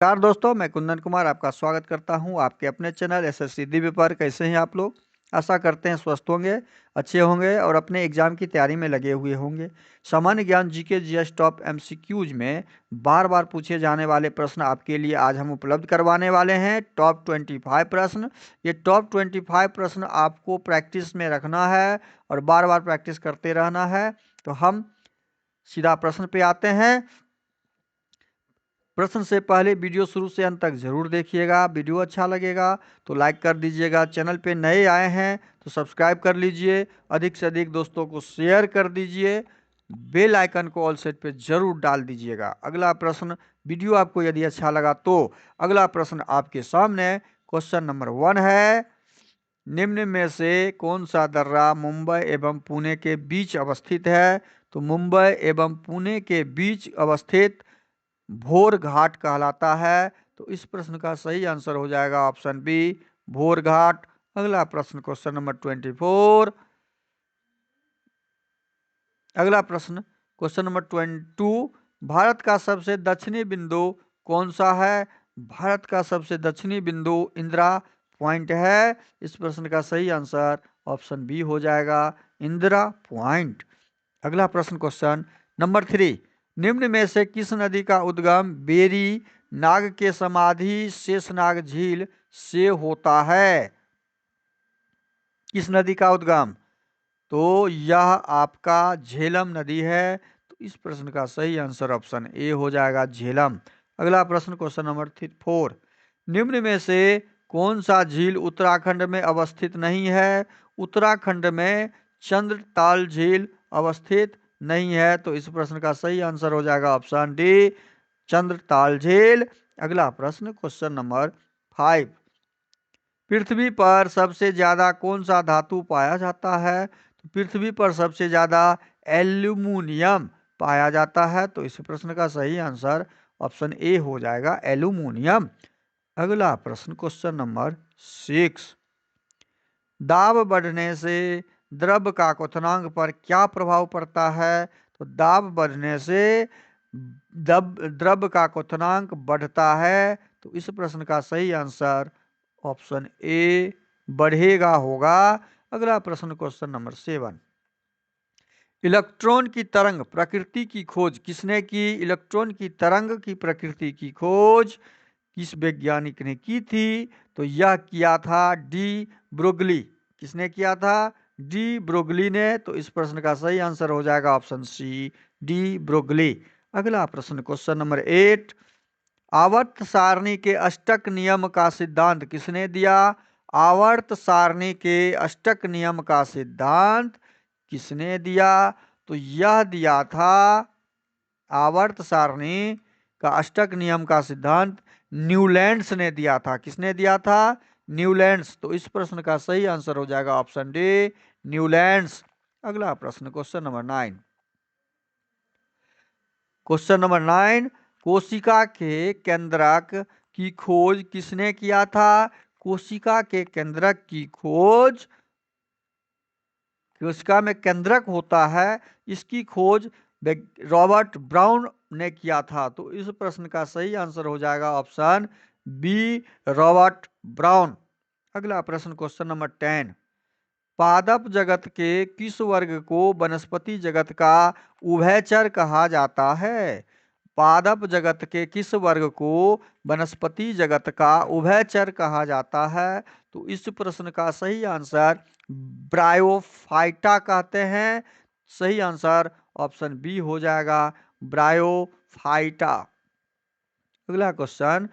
नमस्कार दोस्तों, मैं कुंदन कुमार आपका स्वागत करता हूं आपके अपने चैनल एसएससी दिव्य पर। कैसे हैं आप लोग? आशा करते हैं स्वस्थ होंगे, अच्छे होंगे और अपने एग्जाम की तैयारी में लगे हुए होंगे। सामान्य ज्ञान जीके जीएस टॉप एमसीक्यूज में बार बार पूछे जाने वाले प्रश्न आपके लिए आज हम उपलब्ध करवाने वाले हैं। टॉप 25 प्रश्न। ये टॉप 25 प्रश्न आपको प्रैक्टिस में रखना है और बार बार प्रैक्टिस करते रहना है। तो हम सीधा प्रश्न पे आते हैं। प्रश्न से पहले वीडियो शुरू से अंत तक जरूर देखिएगा। वीडियो अच्छा लगेगा तो लाइक कर दीजिएगा। चैनल पे नए आए हैं तो सब्सक्राइब कर लीजिए। अधिक से अधिक दोस्तों को शेयर कर दीजिए। बेल आइकन को ऑल सेट पे जरूर डाल दीजिएगा। अगला प्रश्न, वीडियो आपको यदि अच्छा लगा तो अगला प्रश्न आपके सामने क्वेश्चन नंबर 1 है। निम्न में से कौन सा दर्रा मुंबई एवं पुणे के बीच अवस्थित है? तो मुंबई एवं पुणे के बीच अवस्थित भोर घाट कहलाता है। तो इस प्रश्न का सही आंसर हो जाएगा ऑप्शन बी, भोर घाट। अगला प्रश्न क्वेश्चन नंबर 24। अगला प्रश्न क्वेश्चन नंबर 22। भारत का सबसे दक्षिणी बिंदु कौन सा है? भारत का सबसे दक्षिणी बिंदु इंदिरा पॉइंट है। इस प्रश्न का सही आंसर ऑप्शन बी हो जाएगा, इंदिरा पॉइंट। अगला प्रश्न क्वेश्चन नंबर 3। निम्न में से किस नदी का उद्गम बेरी नाग के समाधि शेषनाग झील से होता है? किस नदी का उद्गम? तो यह आपका झेलम नदी है। तो इस प्रश्न का सही आंसर ऑप्शन ए हो जाएगा, झेलम। अगला प्रश्न क्वेश्चन नंबर 4। निम्न में से कौन सा झील उत्तराखंड में अवस्थित नहीं है? उत्तराखंड में चंद्रताल झील अवस्थित नहीं है। तो इस प्रश्न का सही आंसर हो जाएगा ऑप्शन डी, चंद्रताल झील। अगला प्रश्न क्वेश्चन नंबर 5। पृथ्वी पर सबसे ज्यादा कौन सा धातु पाया जाता है? तो पृथ्वी पर सबसे ज्यादा एल्यूमिनियम पाया जाता है। तो इस प्रश्न का सही आंसर ऑप्शन ए हो जाएगा, एल्यूमिनियम। अगला प्रश्न क्वेश्चन नंबर 6। दाब बढ़ने से द्रव का क्वथनांक पर क्या प्रभाव पड़ता है? तो दाब बढ़ने से द्रव का क्वथनांक बढ़ता है। तो इस प्रश्न का सही आंसर ऑप्शन ए, बढ़ेगा होगा। अगला प्रश्न क्वेश्चन नंबर 7। इलेक्ट्रॉन की तरंग प्रकृति की खोज किसने की? इलेक्ट्रॉन की तरंग की प्रकृति की खोज किस वैज्ञानिक ने की थी? तो यह किया था डी ब्रोगली। किसने किया था? डी ब्रोगली ने। तो इस प्रश्न का सही आंसर हो जाएगा ऑप्शन सी, डी ब्रोगली। अगला प्रश्न क्वेश्चन नंबर 8। आवर्त सारणी के अष्टक नियम का सिद्धांत किसने दिया? आवर्त सारणी के अष्टक नियम का सिद्धांत किसने दिया? तो यह दिया था, आवर्त सारणी का अष्टक नियम का सिद्धांत न्यूलैंड्स ने दिया था। किसने दिया था? न्यूलैंड्स। तो इस प्रश्न का सही आंसर हो जाएगा ऑप्शन डी, न्यूलैंड्स। अगला प्रश्न क्वेश्चन नंबर 9। Question number 9। कोशिका के केंद्रक की खोज किसने किया था? कोशिका के केंद्रक की खोज, कोशिका में केंद्रक होता है, इसकी खोज रॉबर्ट ब्राउन ने किया था। तो इस प्रश्न का सही आंसर हो जाएगा ऑप्शन बी, रॉबर्ट ब्राउन। अगला प्रश्न क्वेश्चन नंबर 10। पादप जगत के किस वर्ग को वनस्पति जगत का उभयचर कहा जाता है? पादप जगत के किस वर्ग को वनस्पति जगत का उभयचर कहा जाता है? तो इस प्रश्न का सही आंसर ब्रायोफाइटा कहते हैं। सही आंसर ऑप्शन बी हो जाएगा, ब्रायोफाइटा। अगला क्वेश्चन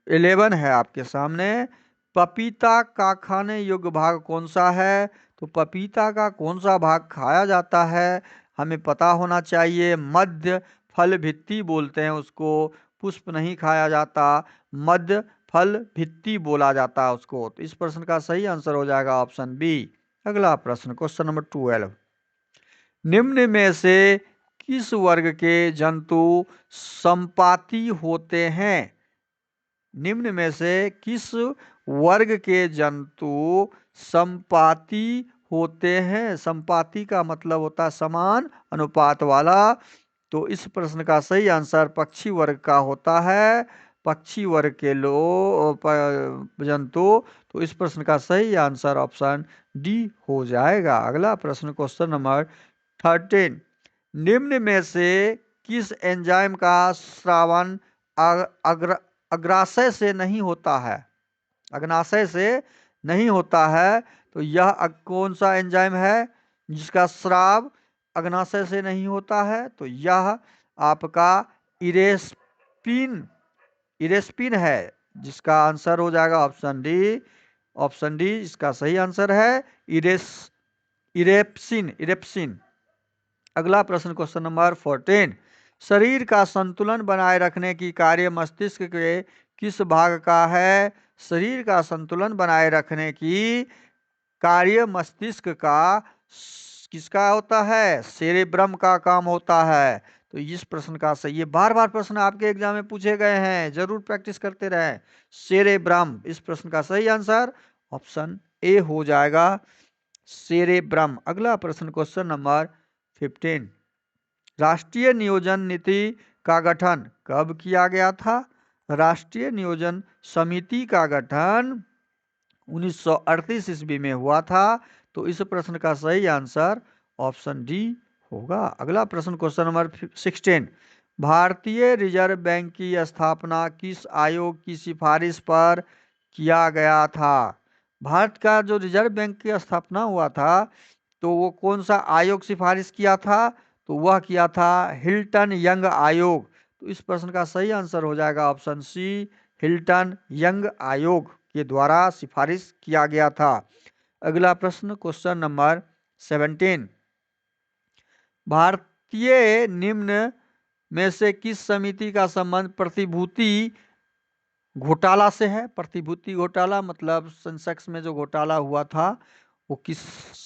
11 है आपके सामने। पपीता का खाने योग्य भाग कौन सा है? तो पपीता का कौन सा भाग खाया जाता है? हमें पता होना चाहिए। मध्य फल भित्ति बोलते हैं उसको, पुष्प नहीं खाया जाता, मध्य फल भित्ति बोला जाता है उसको। तो इस प्रश्न का सही आंसर हो जाएगा ऑप्शन बी। अगला प्रश्न क्वेश्चन नंबर 12। निम्न में से किस वर्ग के जंतु संपाती होते हैं? निम्न में से किस वर्ग के जंतु संपाती होते हैं? संपाती का मतलब होता है समान अनुपात वाला। तो इस प्रश्न का सही आंसर पक्षी वर्ग का होता है। पक्षी वर्ग के जंतु। तो इस प्रश्न का सही आंसर ऑप्शन डी हो जाएगा। अगला प्रश्न क्वेश्चन नंबर 13, निम्न में से किस एंजाइम का स्रावन अग्राशय से नहीं होता है? अग्नाशय से नहीं होता है, तो यह कौन सा एंजाइम है जिसका स्राव अग्नाशय से नहीं होता है? तो यह आपका इरेस्पिन इरेस्पिन है, जिसका आंसर हो जाएगा ऑप्शन डी। ऑप्शन डी इसका सही आंसर है, इरेप्सिन। अगला प्रश्न क्वेश्चन नंबर 14, शरीर का संतुलन बनाए रखने की कार्य मस्तिष्क के किस भाग का है? शरीर का संतुलन बनाए रखने की कार्य मस्तिष्क का किसका होता है? सेरेब्रम का काम होता है। तो इस प्रश्न का सही, ये बार बार प्रश्न आपके एग्जाम में पूछे गए हैं, जरूर प्रैक्टिस करते रहें। सेरेब्रम, इस प्रश्न का सही आंसर ऑप्शन ए हो जाएगा, सेरेब्रम। अगला प्रश्न क्वेश्चन नंबर 15, राष्ट्रीय नियोजन नीति का गठन कब किया गया था? राष्ट्रीय नियोजन समिति का गठन 1938 ईस्वी में हुआ था। तो इस प्रश्न का सही आंसर ऑप्शन डी होगा। अगला प्रश्न क्वेश्चन नंबर 16, भारतीय रिजर्व बैंक की स्थापना किस आयोग की सिफारिश पर किया गया था? भारत का जो रिजर्व बैंक की स्थापना हुआ था, तो वो कौन सा आयोग सिफारिश किया था? तो वह किया था हिल्टन यंग आयोग। तो इस प्रश्न का सही आंसर हो जाएगा ऑप्शन सी, हिल्टन यंग आयोग के द्वारा सिफारिश किया गया था। अगला प्रश्न क्वेश्चन नंबर 17, भारतीय निम्न में से किस समिति का संबंध प्रतिभूति घोटाला से है? प्रतिभूति घोटाला मतलब सेंसेक्स में जो घोटाला हुआ था, वो किस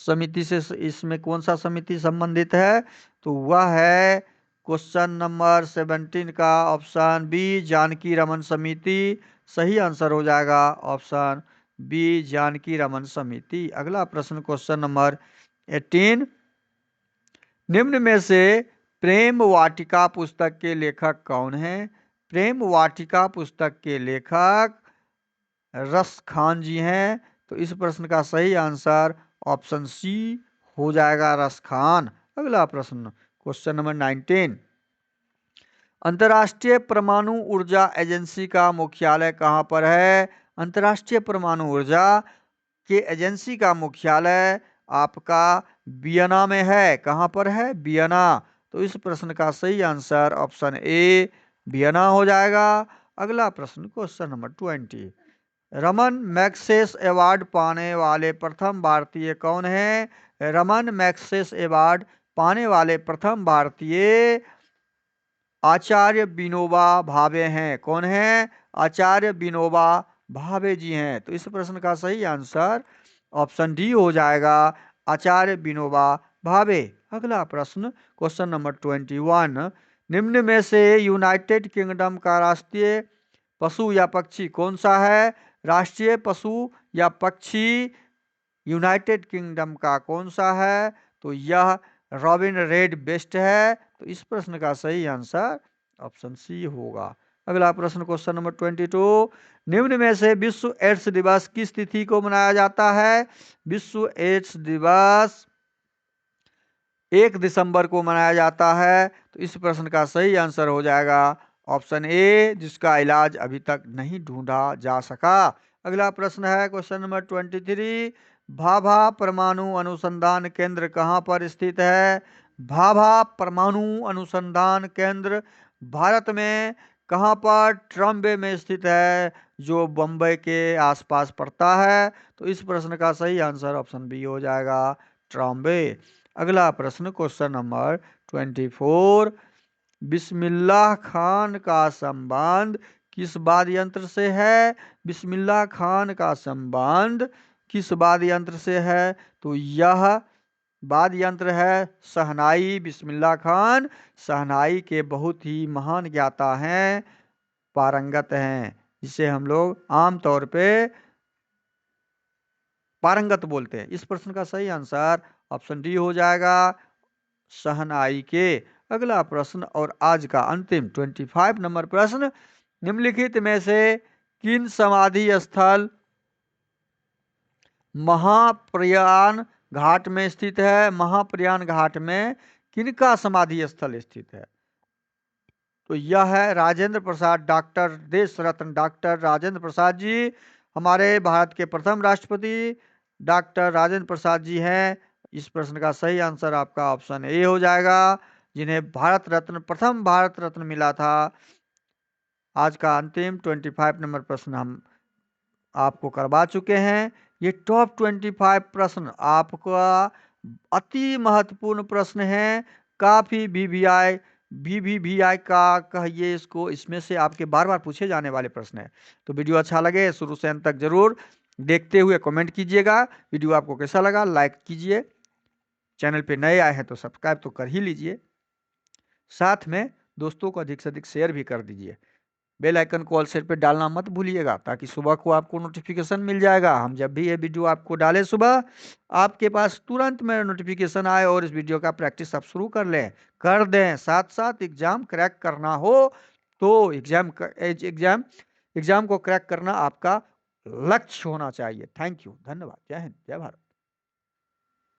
समिति से, इसमें कौन सा समिति संबंधित है? तो वह है क्वेश्चन नंबर 17 का ऑप्शन बी, जानकी रमन समिति। सही आंसर हो जाएगा ऑप्शन बी, जानकी रमन समिति। अगला प्रश्न क्वेश्चन नंबर 18, निम्न में से प्रेम वाटिका पुस्तक के लेखक कौन है? प्रेम वाटिका पुस्तक के लेखक रस खान जी हैं। तो इस प्रश्न का सही आंसर ऑप्शन सी हो जाएगा, रस खान। अगला प्रश्न क्वेश्चन नंबर 19, अंतर्राष्ट्रीय परमाणु ऊर्जा एजेंसी का मुख्यालय कहाँ पर है? अंतर्राष्ट्रीय परमाणु ऊर्जा के एजेंसी का मुख्यालय आपका वियना में है। कहाँ पर है? वियना। तो इस प्रश्न का सही आंसर ऑप्शन ए, वियना हो जाएगा। अगला प्रश्न question number 20, Raman Magsaysay award पाने वाले प्रथम भारतीय कौन है? रमन मैग्सेस अवार्ड पाने वाले प्रथम भारतीय आचार्य विनोबा भावे हैं। कौन है? आचार्य विनोबा भावे जी हैं। तो इस प्रश्न का सही आंसर ऑप्शन डी हो जाएगा, आचार्य विनोबा भावे। अगला प्रश्न क्वेश्चन नंबर 21, निम्न में से यूनाइटेड किंगडम का राष्ट्रीय पशु या पक्षी कौन सा है? राष्ट्रीय पशु या पक्षी यूनाइटेड किंगडम का कौन सा है? तो यह रॉबिन रेड बेस्ट है। तो इस प्रश्न का सही आंसर ऑप्शन सी होगा। अगला प्रश्न क्वेश्चन नंबर 22, निम्न में से विश्व एड्स दिवस किस तिथि को मनाया जाता है? विश्व एड्स दिवस 1 दिसंबर को मनाया जाता है। तो इस प्रश्न का सही आंसर हो जाएगा ऑप्शन ए, जिसका इलाज अभी तक नहीं ढूंढा जा सका। अगला प्रश्न है क्वेश्चन नंबर 23, भाभा परमाणु अनुसंधान केंद्र कहाँ पर स्थित है? भाभा परमाणु अनुसंधान केंद्र भारत में कहाँ पर? ट्रॉम्बे में स्थित है, जो बम्बई के आसपास पड़ता है। तो इस प्रश्न का सही आंसर ऑप्शन बी हो जाएगा, ट्रॉम्बे। अगला प्रश्न क्वेश्चन नंबर 24, बिस्मिल्लाह खान का संबंध किस वाद्य यंत्र से है? बिस्मिल्लाह खान का संबंध किस वाद्य यंत्र से है? तो यह वाद्य यंत्र है शहनाई। बिस्मिल्लाह खान शहनाई के बहुत ही महान ज्ञाता हैं, पारंगत हैं, जिसे हम लोग आमतौर पे पारंगत बोलते हैं। इस प्रश्न का सही आंसर ऑप्शन डी हो जाएगा, शहनाई के। अगला प्रश्न और आज का अंतिम 25 नंबर प्रश्न, निम्नलिखित में से किन समाधि स्थल महाप्रयाण घाट में स्थित है? महाप्रयाण घाट में किनका समाधि स्थल स्थित है? तो यह है राजेंद्र प्रसाद, डॉक्टर देश रत्न डॉक्टर राजेंद्र प्रसाद जी, हमारे भारत के प्रथम राष्ट्रपति डॉक्टर राजेंद्र प्रसाद जी हैं। इस प्रश्न का सही आंसर आपका ऑप्शन ए हो जाएगा, जिन्हें भारत रत्न, प्रथम भारत रत्न मिला था। आज का अंतिम 25 नंबर प्रश्न हम आपको करवा चुके हैं। ये टॉप 25 प्रश्न आपका अति महत्वपूर्ण प्रश्न है। काफी वीवीआई का कहिए इसको, इसमें से आपके बार बार पूछे जाने वाले प्रश्न है। तो वीडियो अच्छा लगे शुरू से अंत तक जरूर देखते हुए कमेंट कीजिएगा। वीडियो आपको कैसा लगा लाइक कीजिए, चैनल पे नए आए हैं तो सब्सक्राइब तो कर ही लीजिए, साथ में दोस्तों को अधिक से अधिक शेयर भी कर दीजिए। बेल आइकन को ऑल सेट पे डालना मत भूलिएगा, ताकि सुबह को आपको नोटिफिकेशन मिल जाएगा। हम जब भी ये वीडियो आपको डालें सुबह, आपके पास तुरंत में नोटिफिकेशन आए और इस वीडियो का प्रैक्टिस आप शुरू कर दें। साथ साथ एग्जाम क्रैक करना हो तो एग्जाम को क्रैक करना आपका लक्ष्य होना चाहिए। थैंक यू, धन्यवाद, जय हिंद, जय भारत।